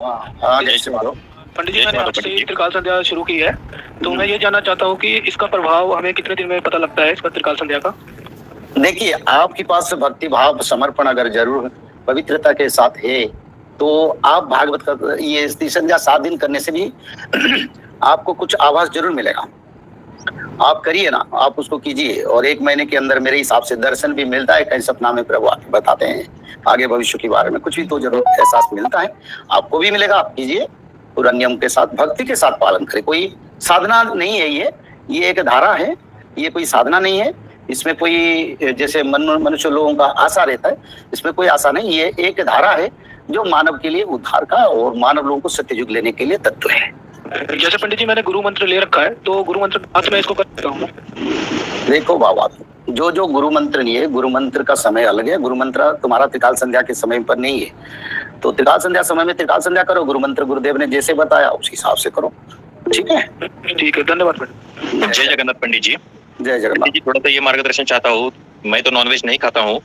हाँ, जैसे मानो पंडित जी, मैंने आपसे त्रिकाल संध्या शुरू की है, तो मैं ये जानना चाहता हूँ कि इसका प्रभाव हमें कितने दिन में पता लगता है, इसका त्रिकाल संध्या का? देखिए, आपके पास भक्ति भाव समर्पण अगर जरूर पवित्रता के साथ है, तो आप भागवत का ये संध्या 7 दिन करने से भी आपको कुछ आभास जरूर मिलेगा। आप करिए ना, आप उसको कीजिए और 1 महीने के अंदर मेरे हिसाब से दर्शन भी मिलता है। कहीं सपना में प्रभु आके बताते हैं आगे भविष्य के बारे में, कुछ भी तो जरूर एहसास मिलता है, आपको भी मिलेगा। आप कीजिए पूरा नियम के साथ, भक्ति के साथ पालन करें। कोई साधना नहीं है ये एक धारा है, ये कोई साधना नहीं है। इसमें कोई जैसे मनुष्य लोगों का आशा रहता है, इसमें कोई आशा नहीं। ये एक धारा है जो मानव के लिए उद्धार का और मानव लोगों को सत्य युग लेने के लिए तत्व है। जैसे पंडित जी, मैंने गुरु मंत्र ले रखा है, तो गुरु मंत्र के बाद मैं इसको कर सकता हूँ? देखो बाबा, जो गुरु मंत्र नहीं है, गुरु मंत्र का समय अलग है। गुरु मंत्र तुम्हारा त्रिकाल संध्या के समय पर नहीं है, तो त्रिकाल संध्या समय में त्रिकाल संध्या करो। गुरु मंत्र गुरुदेव ने जैसे बताया उस हिसाब से करो। ठीक है, ठीक है, धन्यवाद पंडित। जय जगन्नाथ पंडित जी। जय जगन्नाथ जी, थोड़ा सा ये मार्गदर्शन चाहता हूँ। मैं तो नॉनवेज नहीं खाता हूँ,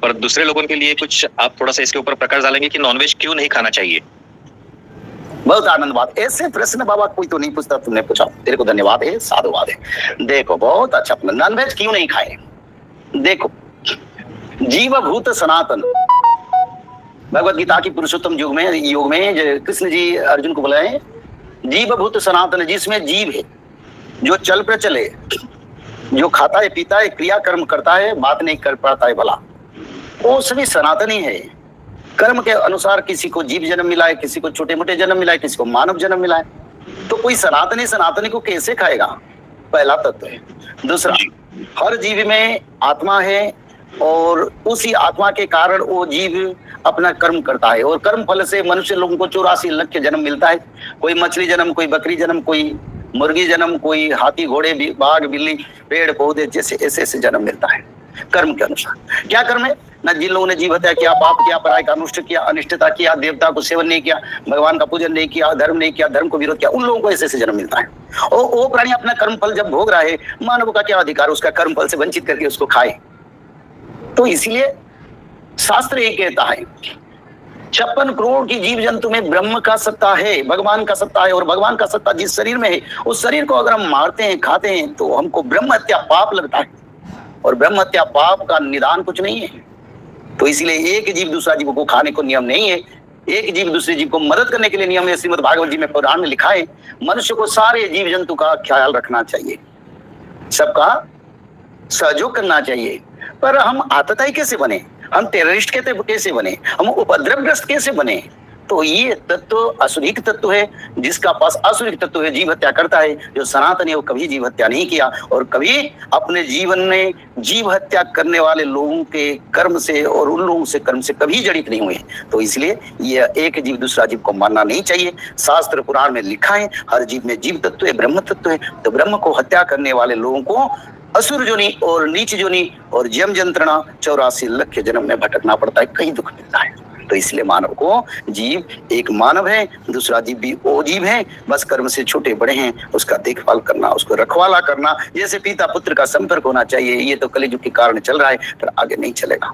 पर दूसरे लोगों के लिए कुछ आप थोड़ा सा इसके ऊपर प्रकाश डालेंगे कि नॉनवेज क्यों नहीं खाना चाहिए? बहुत आनंद बात। ऐसे प्रश्न बाबा कोई तो नहीं पूछता, तुमने पूछा, तेरे को धन्यवाद है, साधुवाद है। देखो बहुत अच्छा, नॉनवेज क्यों नहीं खाए? देखो, जीव भूत सनातन, भगवत गीता की पुरुषोत्तम युग में कृष्ण जी अर्जुन को बुलाए, जीव भूत सनातन, जिसमें जीव है, जो चल प्रचल है, जो खाता है पीता है, क्रिया कर्म करता है, बात नहीं कर पाता है भला, वो सभी सनातनी है। कर्म के अनुसार किसी को जीव जन्म मिला है, किसी को छोटे मोटे जन्म मिला है, किसी को मानव जन्म मिला है। तो कोई सनातनी को कैसे खाएगा? पहला तत्व है। दूसरा, हर जीव में आत्मा है और उसी आत्मा के कारण वो जीव अपना कर्म करता है, और कर्म फल से मनुष्य लोगों को 84 लाख जन्म मिलता है। कोई मछली जन्म, कोई बकरी जन्म, कोई मुर्गी जन्म, कोई हाथी घोड़े बाघ बिल्ली पेड़ पौधे जैसे ऐसे जन्म मिलता है कर्म के अनुसार। क्या कर्म है ना? जिन लोगों ने जीव हत्या किया, पाप किया, पराय का अनुष्ठ किया, अनिष्टता किया, देवता को सेवन नहीं किया, भगवान का पूजन नहीं किया, धर्म नहीं किया, धर्म को विरोध किया, उन लोगों को ऐसे जन्म मिलता है। और वो प्राणी अपना कर्म फल जब भोग रहा है, मानव का क्या अधिकार उसका कर्म फल से वंचित करके उसको खाए? तो इसलिए शास्त्र ये कहता है 56 करोड़ की जीव जंतु में ब्रह्म का सत्ता है, भगवान का सत्ता है, और भगवान का सत्ता जिस शरीर में है, उस शरीर को अगर हम मारते हैं, खाते हैं, तो हमको ब्रह्म हत्या पाप लगता है, और ब्रह्म हत्या पाप का निदान कुछ नहीं है। तो इसलिए एक जीव दूसरा जीव को खाने को नियम नहीं है, एक जीव दूसरे जीव को मदद करने के लिए नियम है। श्रीमद् भागवत जी में पुराण में लिखा है, मनुष्य को सारे जीव जंतु का ख्याल रखना चाहिए, सबका सहयोग करना चाहिए। पर हम आतताई कैसे बने, हम टेररिस्ट कैसे बने, हम उपद्रवग्रस्त कैसे बने? तो ये तत्व असुरिक तत्व है, जिसका पास असुरिक तत्व है, जीव हत्या करता है। जो सनातन है वो कभी जीव हत्या नहीं किया, और कभी अपने जीवन में जीव हत्या करने वाले लोगों के कर्म से और उन लोगों से कर्म से कभी जड़ित नहीं हुए। तो इसलिए ये एक जीव दूसरा जीव को मानना नहीं चाहिए। शास्त्र पुराण में लिखा है हर जीव में जीव तत्व है, ब्रह्म तत्व है। तो ब्रह्म को हत्या करने वाले लोगों को असुर जोनि और नीच जोनि और जम जंत्रणा 84 लाख जन्म में भटकना पड़ता है, कई दुख मिलता है। तो इसलिए मानव को, जीव एक मानव है, दूसरा जीव भी वो जीव है, बस कर्म से छोटे बड़े हैं, उसका देखभाल करना, उसको रखवाला करना, जैसे पिता पुत्र का संपर्क होना चाहिए। ये तो कलयुग के कारण चल रहा है, पर आगे नहीं चलेगा।